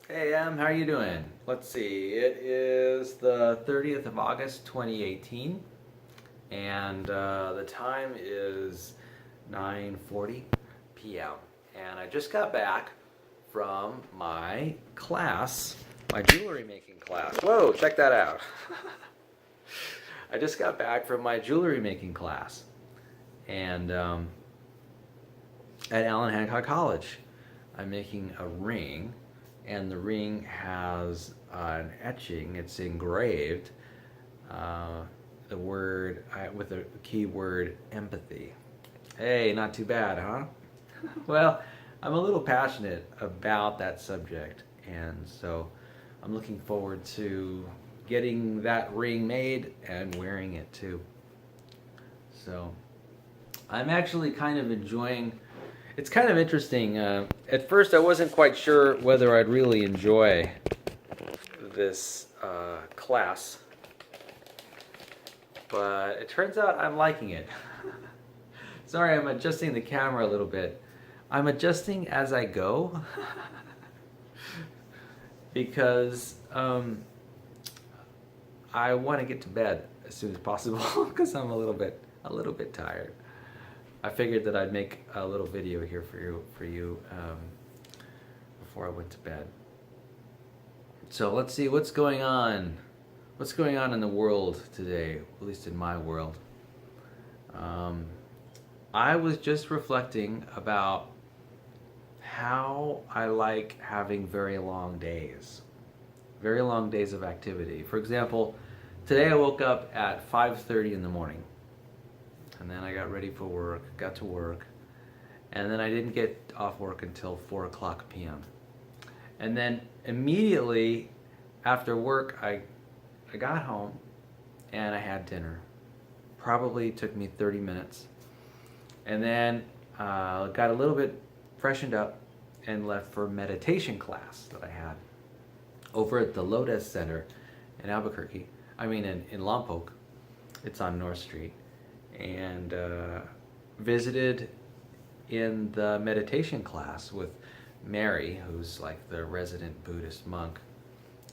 Hey Em, how are you doing? Let's see, it is the 30th of August 2018 and the time is 9:40 p.m. and I just got back from my class, my jewelry making class. Whoa, check that out. I just got back from my jewelry making class and at Allen Hancock College. I'm making a ring, and the ring has an etching. It's engraved. The word with the keyword empathy. Hey, not too bad, huh? Well, I'm a little passionate about that subject, and so I'm looking forward to getting that ring made and wearing it too. So I'm actually kind of enjoying. It's kind of interesting. At first, I wasn't quite sure whether I'd really enjoy this class, but it turns out I'm liking it. Sorry, I'm adjusting the camera a little bit. I'm adjusting as I go because I want to get to bed as soon as possible because I'm a little bit tired. I figured that I'd make a little video here for you before I went to bed. So let's see what's going on. What's going on in the world today, at least in my world. I was just reflecting about how I like having very long days of activity. For example, today I woke up at 5:30 in the morning. And then I got ready for work, got to work, and then I didn't get off work until 4 o'clock p.m. And then immediately after work, I got home and I had dinner. Probably took me 30 minutes. And then got a little bit freshened up and left for meditation class that I had over at the Lotus Center in Albuquerque. In Lompoc. It's on North Street. And visited in the meditation class with Mary, who's like the resident Buddhist monk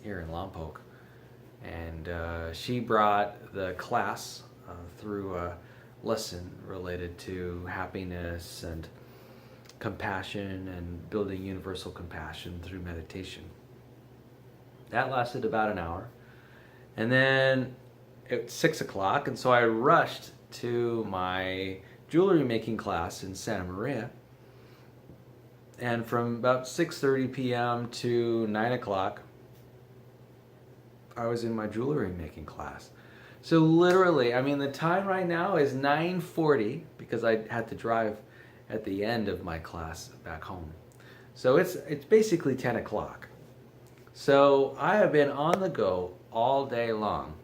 here in Lompoc. And she brought the class through a lesson related to happiness and compassion and building universal compassion through meditation. That lasted about an hour. And then it's 6 o'clock, and so I rushed to my jewelry making class in Santa Maria. And from about 6:30 p.m. to 9 o'clock, I was in my jewelry making class. So literally, the time right now is 9:40 because I had to drive at the end of my class back home. So it's basically 10 o'clock. So I have been on the go all day long.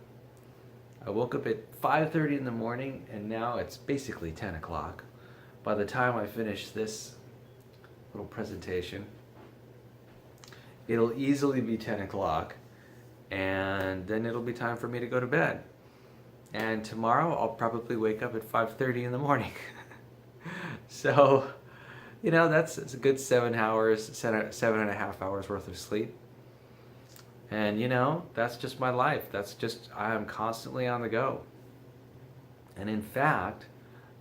I woke up at 5:30 in the morning, and now it's basically 10 o'clock. By the time I finish this little presentation, it'll easily be 10 o'clock, and then it'll be time for me to go to bed. And tomorrow I'll probably wake up at 5:30 in the morning. So, that's a good 7.5 hours worth of sleep. And that's just my life. I am constantly on the go. And in fact,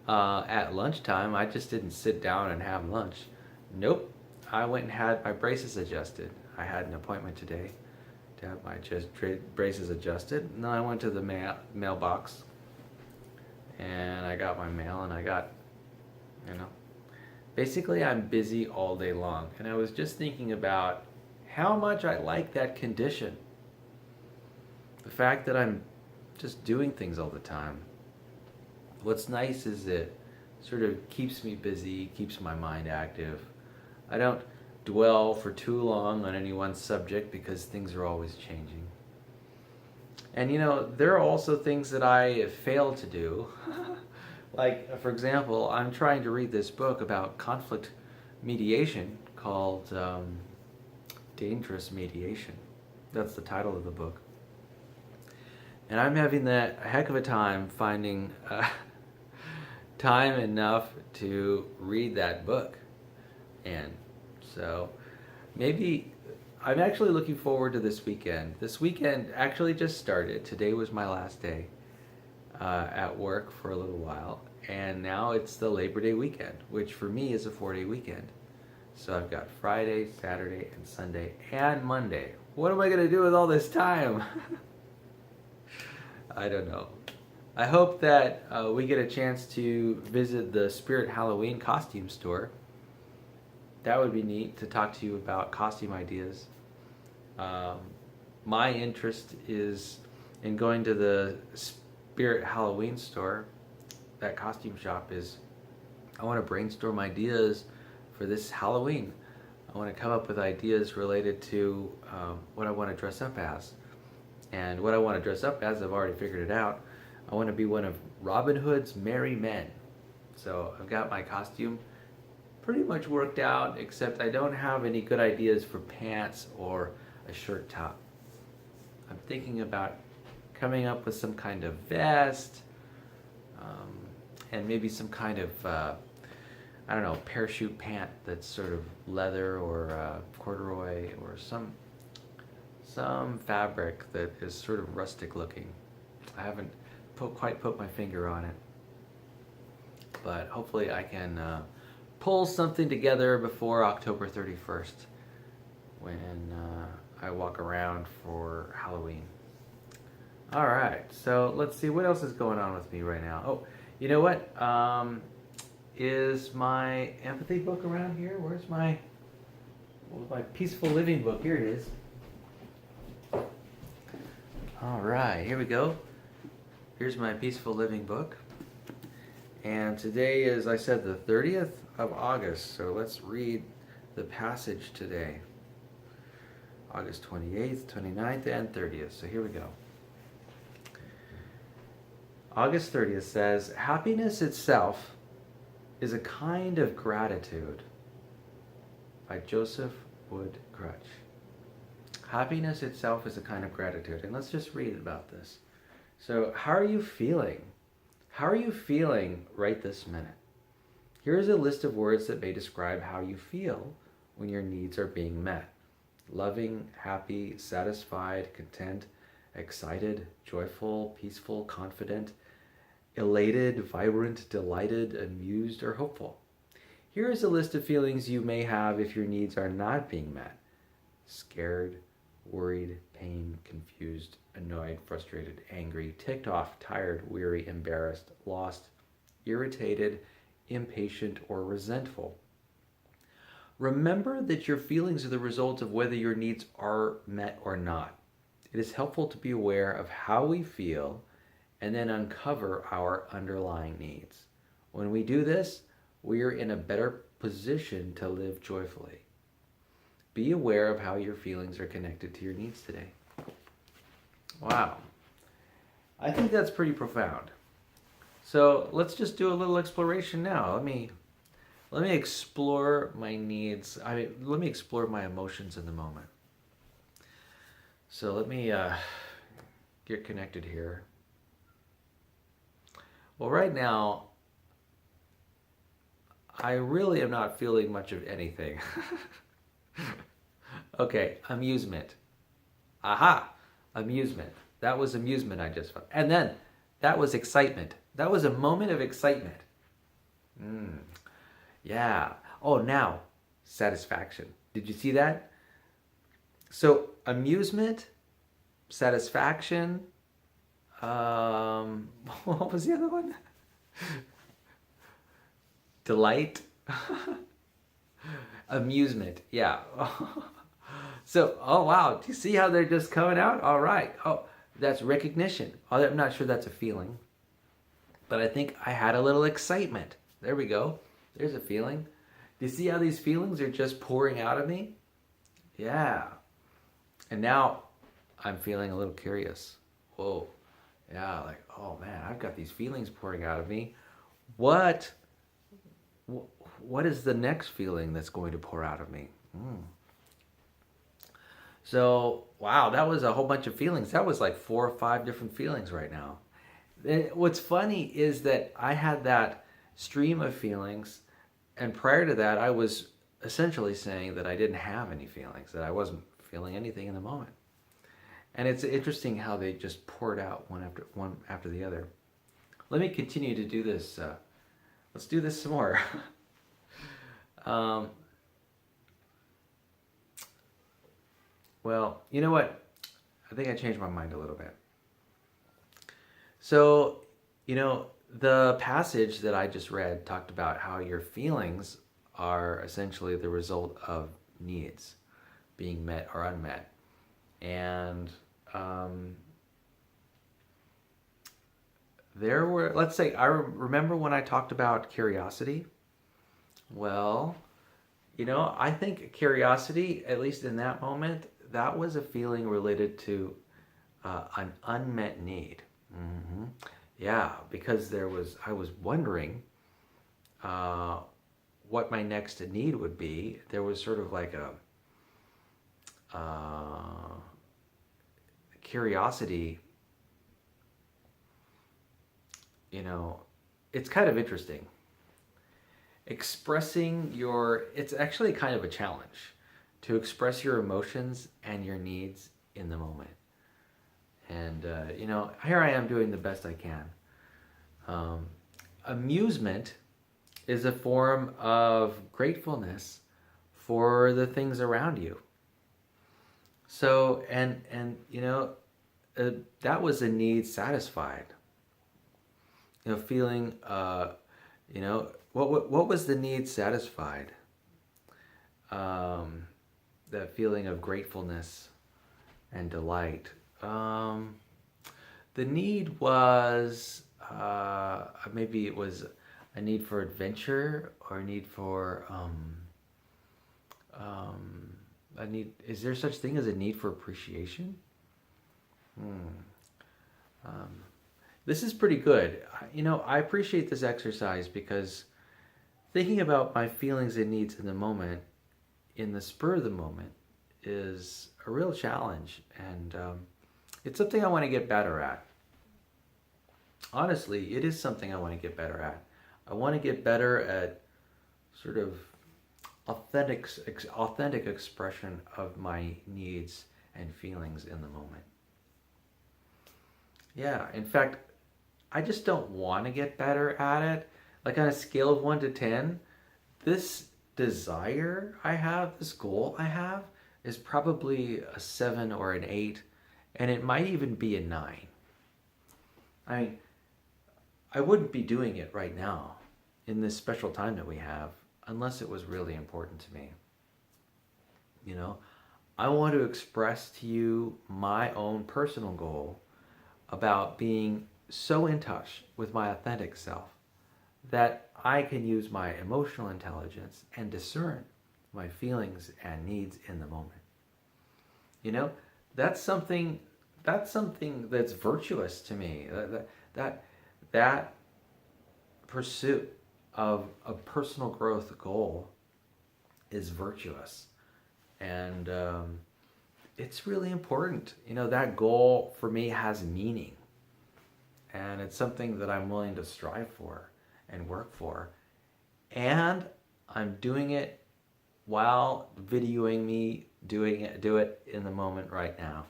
at lunchtime, I just didn't sit down and have lunch. Nope. I went and had my braces adjusted. I had an appointment today to have my braces adjusted. And then I went to the mailbox and I got my mail, and I got, basically I'm busy all day long. And I was just thinking about how much I like that condition. The fact that I'm just doing things all the time. What's nice is it sort of keeps me busy, keeps my mind active. I don't dwell for too long on any one subject because things are always changing. And there are also things that I fail to do. Like, for example, I'm trying to read this book about conflict mediation called Dangerous Mediation. That's the title of the book. And I'm having a heck of a time finding time enough to read that book. And so maybe I'm actually looking forward to this weekend. This weekend actually just started. Today was my last day at work for a little while, and now it's the Labor Day weekend, which for me is a 4-day weekend. So I've got Friday, Saturday, and Sunday, and Monday. What am I going to do with all this time? I don't know. I hope that we get a chance to visit the Spirit Halloween costume store. That would be neat to talk to you about costume ideas. My interest is in going to the Spirit Halloween store. That costume shop is, I want to brainstorm ideas for this Halloween. I want to come up with ideas related to what I want to dress up as. And what I want to dress up as, I've already figured it out. I want to be one of Robin Hood's merry men. So I've got my costume pretty much worked out, except I don't have any good ideas for pants or a shirt top. I'm thinking about coming up with some kind of vest, and maybe some kind of, I don't know, parachute pant that's sort of leather or corduroy or some fabric that is sort of rustic looking. I haven't quite put my finger on it, but hopefully I can pull something together before October 31st when I walk around for Halloween. All right, so let's see what else is going on with me right now. Oh, you know what? Is my empathy book around here? Where's my peaceful living book? Here it is. All right, here we go. Here's my peaceful living book. And today is, I said, the 30th of August. So let's read the passage today. August 28th, 29th, and 30th. So here we go. August 30th says, happiness itself is a kind of gratitude, by Joseph Wood Crutch. Happiness itself is a kind of gratitude. And let's just read about this. So how are you feeling? How are you feeling right this minute? Here is a list of words that may describe how you feel when your needs are being met. Loving, happy, satisfied, content, excited, joyful, peaceful, confident, elated, vibrant, delighted, amused, or hopeful. Here is a list of feelings you may have if your needs are not being met. Scared, worried, pained, confused, annoyed, frustrated, angry, ticked off, tired, weary, embarrassed, lost, irritated, impatient, or resentful. Remember that your feelings are the result of whether your needs are met or not. It is helpful to be aware of how we feel and then uncover our underlying needs. When we do this, we are in a better position to live joyfully. Be aware of how your feelings are connected to your needs today. Wow. I think that's pretty profound. So let's just do a little exploration now. Let me explore my needs. Let me explore my emotions in the moment. So let me get connected here. Well, right now, I really am not feeling much of anything. Okay, amusement. Aha, amusement. That was amusement I just felt. And then that was excitement. That was a moment of excitement. Yeah. Oh, now, satisfaction. Did you see that? So, amusement, satisfaction, what was the other one? Delight. Amusement, yeah. So, oh wow, do you see how they're just coming out? All right. Oh, that's recognition. Oh, I'm not sure that's a feeling. But I think I had a little excitement. There we go. There's a feeling. Do you see how these feelings are just pouring out of me? Yeah. And now I'm feeling a little curious. Whoa. Yeah, like, oh man, I've got these feelings pouring out of me. What is the next feeling that's going to pour out of me? So, wow, that was a whole bunch of feelings. That was like 4 or 5 different feelings right now. And what's funny is that I had that stream of feelings, and prior to that, I was essentially saying that I didn't have any feelings, that I wasn't feeling anything in the moment. And it's interesting how they just poured out one after the other. Let me continue to do this. Let's do this some more. Well, you know what? I think I changed my mind a little bit. So, the passage that I just read talked about how your feelings are essentially the result of needs being met or unmet. And there were, let's say, I remember when I talked about curiosity. Well, I think curiosity, at least in that moment, that was a feeling related to an unmet need. Mm-hmm. Yeah, because I was wondering what my next need would be. There was sort of like a curiosity. It's kind of interesting. It's actually kind of a challenge to express your emotions and your needs in the moment. And, here I am doing the best I can. Amusement is a form of gratefulness for the things around you. So, that was a need satisfied. Feeling, what was the need satisfied? That feeling of gratefulness and delight. The need was, maybe it was a need for adventure or a need for, is there such thing as a need for appreciation? This is pretty good. I appreciate this exercise because thinking about my feelings and needs in the moment, in the spur of the moment, is a real challenge. And it's something I want to get better at. Honestly, it is something I want to get better at. I want to get better at sort of authentic expression of my needs and feelings in the moment. Yeah, in fact, I just don't want to get better at it. Like on a scale of 1 to 10, this desire I have, this goal I have, is probably a 7 or an 8, and it might even be a 9. I mean, I wouldn't be doing it right now in this special time that we have unless it was really important to me. I want to express to you my own personal goal about being so in touch with my authentic self that I can use my emotional intelligence and discern my feelings and needs in the moment. That's something that's virtuous to me. That pursuit of a personal growth goal is virtuous, and it's really important. That goal for me has meaning, and it's something that I'm willing to strive for and work for, and I'm doing it while videoing me do it in the moment right now.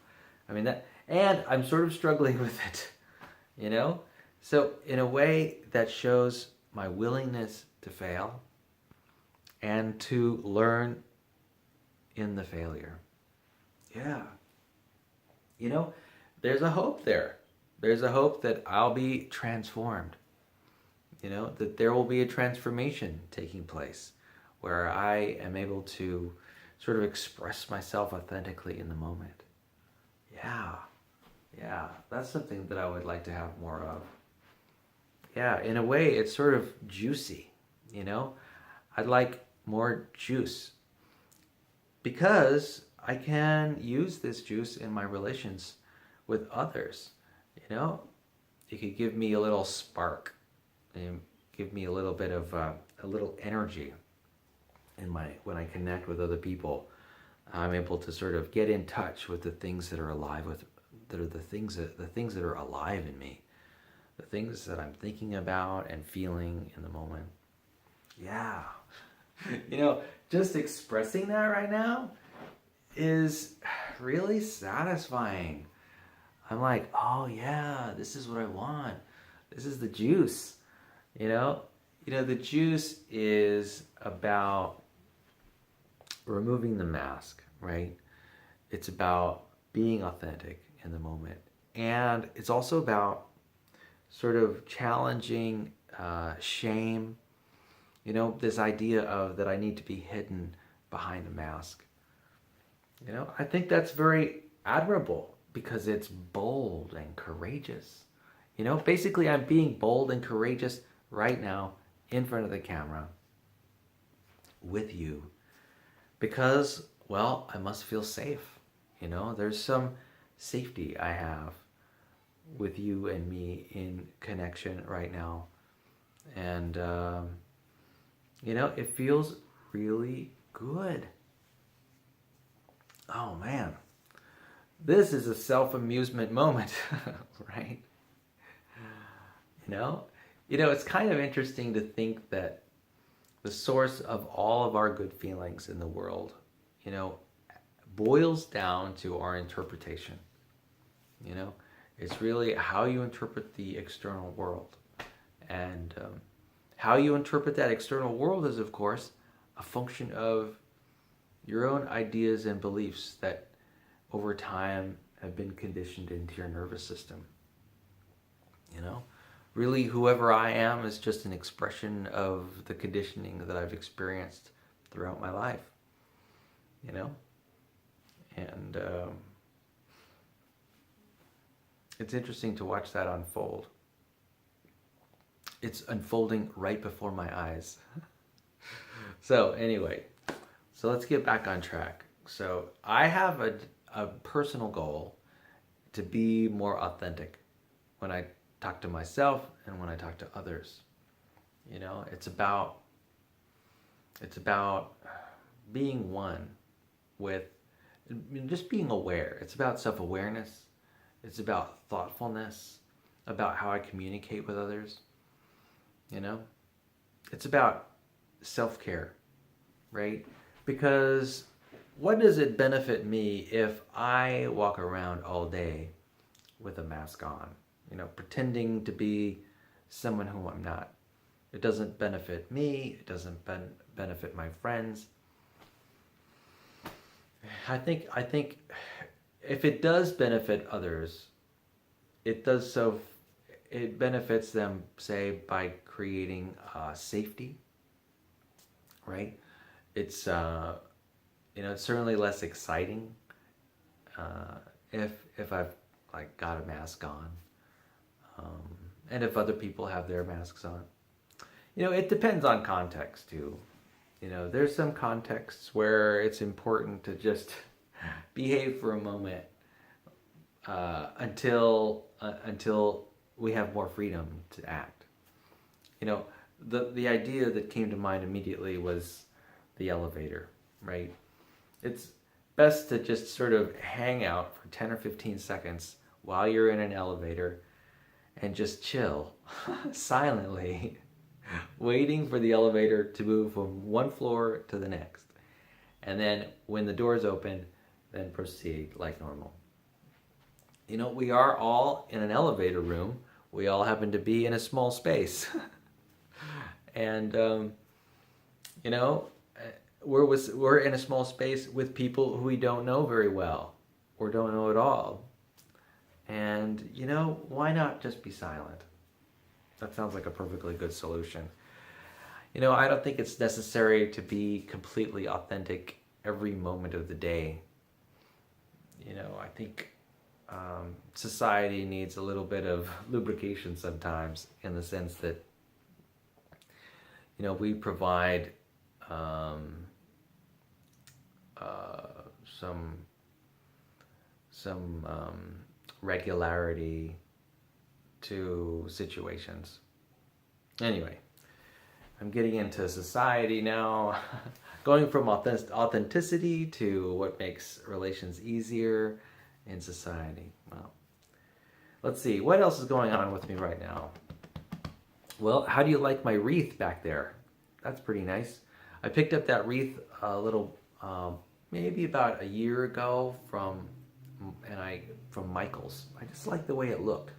And I'm sort of struggling with it, So in a way that shows my willingness to fail and to learn in the failure. Yeah. There's a hope there. There's a hope that I'll be transformed. That there will be a transformation taking place where I am able to sort of express myself authentically in the moment. Yeah, that's something that I would like to have more of. Yeah, in a way, it's sort of juicy, I'd like more juice because I can use this juice in my relations with others. It could give me a little spark and give me a little bit of a little energy when I connect with other people. I'm able to sort of get in touch with the things that are alive the things that are alive in me, the things that I'm thinking about and feeling in the moment. Yeah. Just expressing that right now is really satisfying. I'm like, oh yeah, this is what I want. This is the juice, you know? The juice is about removing the mask, right? It's about being authentic in the moment. And it's also about sort of challenging shame, this idea of that I need to be hidden behind a mask. I think that's very admirable because it's bold and courageous. Basically, I'm being bold and courageous right now in front of the camera with you because, well, I must feel safe. There's some safety I have with you and me in connection right now. And, it feels really good. Oh man, this is a self-amusement moment, right? It's kind of interesting to think that the source of all of our good feelings in the world, boils down to our interpretation. It's really how you interpret the external world. And how you interpret that external world is, of course, a function of your own ideas and beliefs that over time have been conditioned into your nervous system. Really, whoever I am is just an expression of the conditioning that I've experienced throughout my life. And it's interesting to watch that unfold. It's unfolding right before my eyes. So anyway, let's get back on track. So I have a personal goal to be more authentic when I talk to myself and when I talk to others. It's about being one with just being aware. It's about self-awareness. It's about thoughtfulness, about how I communicate with others. It's about self-care, right? Because what does it benefit me if I walk around all day with a mask on, pretending to be someone who I'm not? It doesn't benefit me. It doesn't benefit my friends. I think if it does benefit others, it benefits them, say, by creating safety, right? It's it's certainly less exciting if I've got a mask on, and if other people have their masks on. It depends on context too. There's some contexts where it's important to just behave for a moment until we have more freedom to act. The idea that came to mind immediately was the elevator, right? It's best to just sort of hang out for 10 or 15 seconds while you're in an elevator and just chill silently, waiting for the elevator to move from one floor to the next. And then when the doors open, then proceed like normal. We are all in an elevator room. We all happen to be in a small space. And, we're in a small space with people who we don't know very well or don't know at all. And, why not just be silent? That sounds like a perfectly good solution. I don't think it's necessary to be completely authentic every moment of the day. I think society needs a little bit of lubrication sometimes, in the sense that, we provide some regularity to situations. Anyway, I'm getting into society now, going from authenticity to what makes relations easier in society. Well, let's see, what else is going on with me right now? Well, how do you like my wreath back there? That's pretty nice. I picked up that wreath a little maybe about a year ago from Michael's. I just like the way it looked.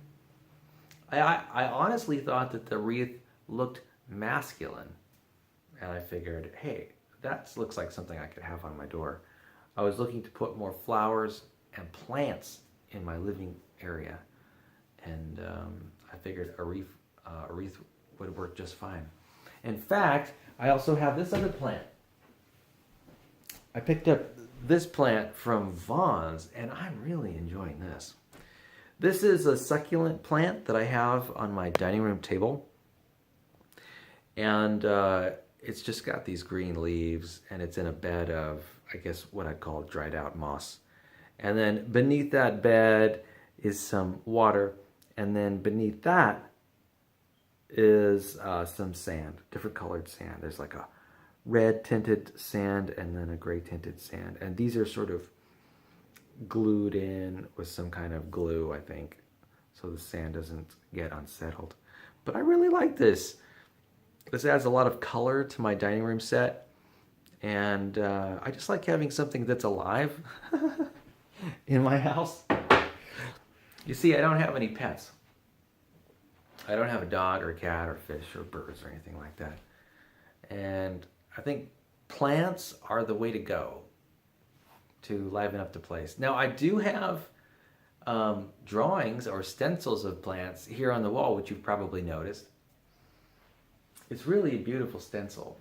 I honestly thought that the wreath looked masculine, and I figured, hey, that looks like something I could have on my door. I was looking to put more flowers and plants in my living area, and I figured a wreath would work just fine. In fact, I also have this other plant. I picked up this plant from Vaughn's, and I'm really enjoying this. This is a succulent plant that I have on my dining room table, and it's just got these green leaves, and it's in a bed of, I guess, what I'd call dried out moss. And then beneath that bed is some water, and then beneath that is some sand, different colored sand. There's like a red tinted sand and then a gray tinted sand, and these are sort of glued in with some kind of glue, I think, so the sand doesn't get unsettled. But I really like this. This adds a lot of color to my dining room set, and I just like having something that's alive in my house. You see, I don't have any pets. I don't have a dog or a cat or fish or birds or anything like that. And I think plants are the way to go to liven up the place. Now, I do have drawings or stencils of plants here on the wall, which you've probably noticed. It's really a beautiful stencil.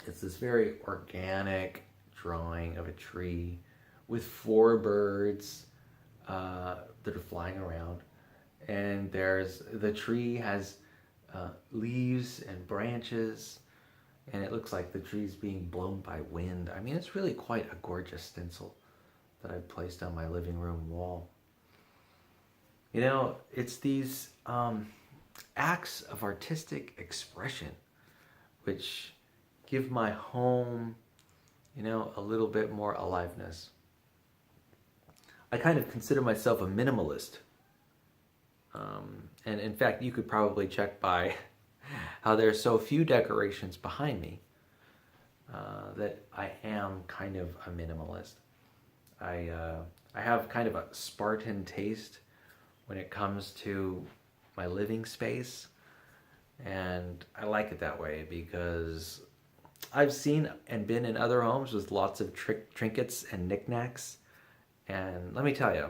It's this very organic drawing of a tree with 4 birds that are flying around. And the tree has leaves and branches, and it looks like the tree's being blown by wind. I mean, it's really quite a gorgeous stencil that I've placed on my living room wall. You know, it's these acts of artistic expression which give my home, you know, a little bit more aliveness. I kind of consider myself a minimalist. And in fact, you could probably check by how there's so few decorations behind me that I am kind of a minimalist. I have kind of a Spartan taste when it comes to my living space, and I like it that way because I've seen and been in other homes with lots of trinkets and knickknacks, and let me tell you,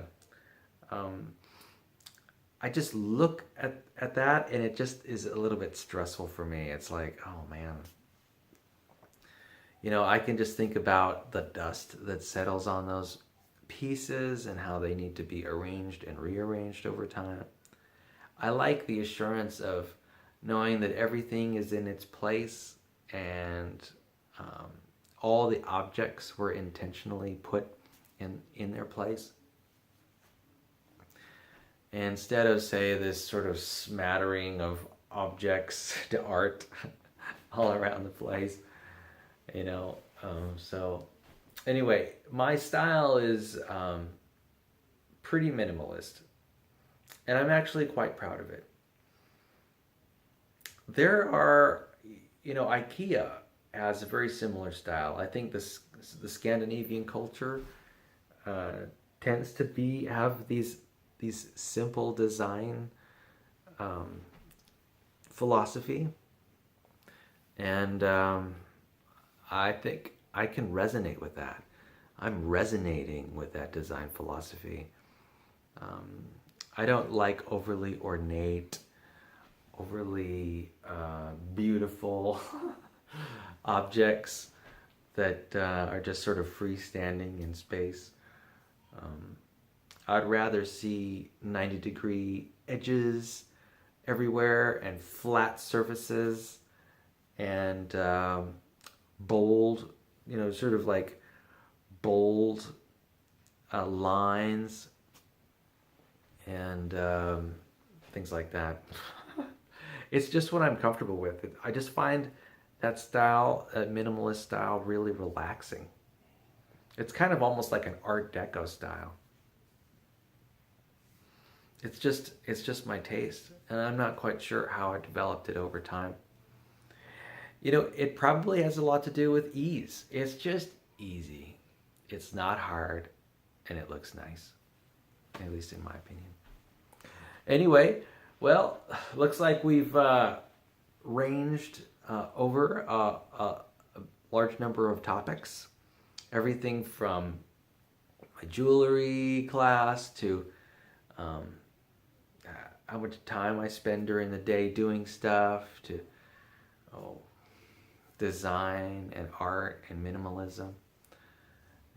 I just look at that and it just is a little bit stressful for me. It's like, oh man. You know, I can just think about the dust that settles on those pieces and how they need to be arranged and rearranged over time. I like the assurance of knowing that everything is in its place and all the objects were intentionally put in their place. Instead of, say, this sort of smattering of objects to art all around the place, you know. So anyway, my style is pretty minimalist, and I'm actually quite proud of it. There are, you know, IKEA has a very similar style. I think the Scandinavian culture tends to have these simple design philosophy, and I think I can resonate with that. I'm resonating with that design philosophy. I don't like overly ornate, overly beautiful objects that are just sort of freestanding in space. I'd rather see 90-degree edges everywhere and flat surfaces and bold, you know, sort of like bold lines and things like that. It's just what I'm comfortable with. I just find that style, that minimalist style, really relaxing. It's kind of almost like an Art Deco style. It's just my taste, and I'm not quite sure how I developed it over time. You know, it probably has a lot to do with ease. It's just easy. it's not hard, and it looks nice, at least in my opinion. Anyway, well, looks like we've ranged over a large number of topics. Everything from my jewelry class to how much time I spend during the day doing stuff to design and art and minimalism.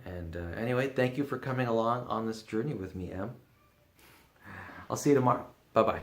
And anyway, thank you for coming along on this journey with me, Em. I'll see you tomorrow. Bye-bye.